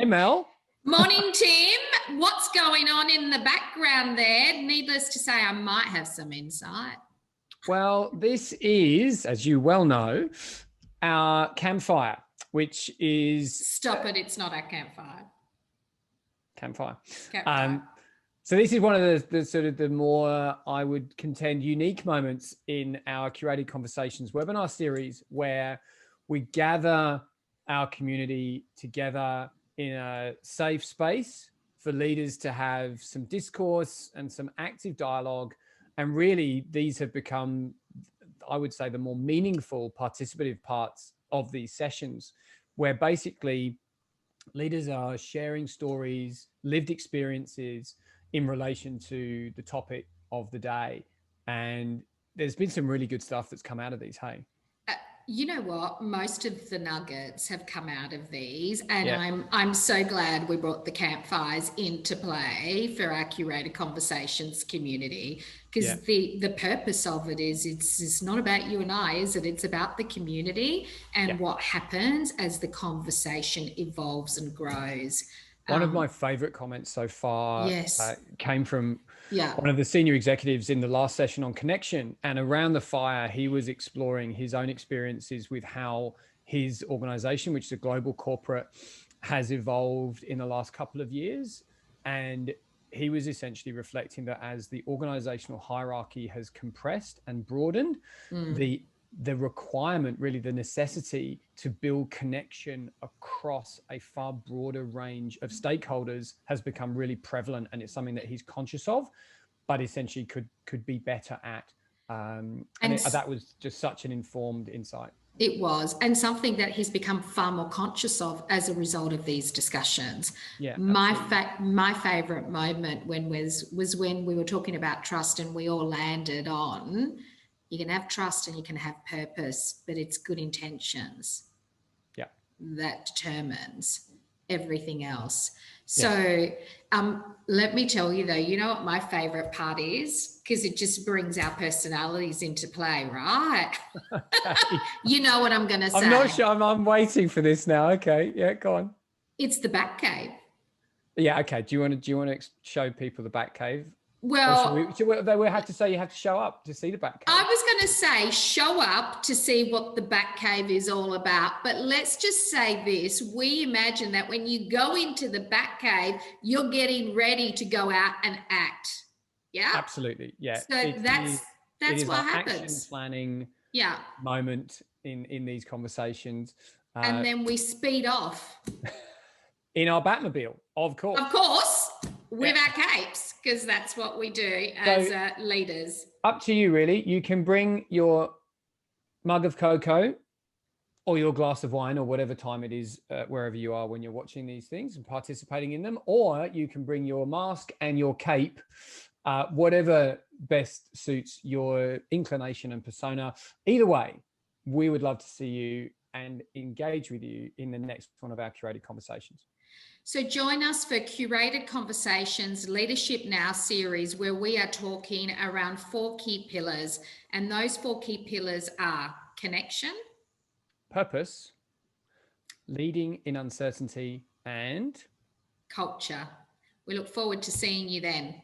Hey, Mel. Morning, Tim. What's going on in the background there? Needless to say, I might have some insight. Well, this is, as you well know, our campfire, which is Stop it. It's not our campfire. campfire. Campfire. So this is one of the sort of the more, I would contend, unique moments in our Curated Conversations webinar series where we gather our community together in a safe space for leaders to have some discourse and some active dialogue. And really, these have become, I would say, the more meaningful participative parts of these sessions, where basically leaders are sharing stories, lived experiences in relation to the topic of the day. And there's been some really good stuff that's come out of these. Hey, You know what? Most of the nuggets have come out of these, and yeah, I'm so glad we brought the campfires into play for our curated conversations community, yeah, because the purpose of it is it's not about you and I, is it? It's about the community yeah. and what happens as the conversation evolves and grows. One of my favorite comments so far Yes. came from Yeah. one of the senior executives in the last session on connection. And around the fire, he was exploring his own experiences with how his organization, which is a global corporate, has evolved in the last couple of years. And he was essentially reflecting that as the organizational hierarchy has compressed and broadened, the requirement, really the necessity to build connection across a far broader range of stakeholders has become really prevalent, and it's something that he's conscious of, but essentially could be better at. That was just such an informed insight. It was, and something that he's become far more conscious of as a result of these discussions. Yeah, My favorite moment was when we were talking about trust, and we all landed on you can have trust and you can have purpose, but it's good intentions yeah, that determines everything else. yes. So let me tell you though, you know what my favorite part is? Because it just brings our personalities into play, right? Okay. You know what I'm going to say. I'm not sure. I'm waiting for this now. Okay, yeah, go on. It's the Batcave. Yeah, okay. Do you want to show people the Batcave? Or Well, they will have to say you have to show up to see the Batcave? I was going to say show up to see what the Batcave is all about. But let's just say this. We imagine that when you go into the Batcave, you're getting ready to go out and act. Yeah. Absolutely. Yeah. So that's it is what our action happens. planning Yeah. moment in these conversations. And then we speed off. In our Batmobile, of course. Of course, with our capes, because that's what we do as leaders. Up to you, really. You can bring your mug of cocoa or your glass of wine or whatever time it is, wherever you are when you're watching these things and participating in them, or you can bring your mask and your cape, whatever best suits your inclination and persona. Either way, we would love to see you and engage with you in the next one of our curated conversations. So join us for Curated Conversations Leadership Now series, where we are talking around 4 key pillars. And those 4 key pillars are connection, Purpose, leading in uncertainty, and culture. We look forward to seeing you then.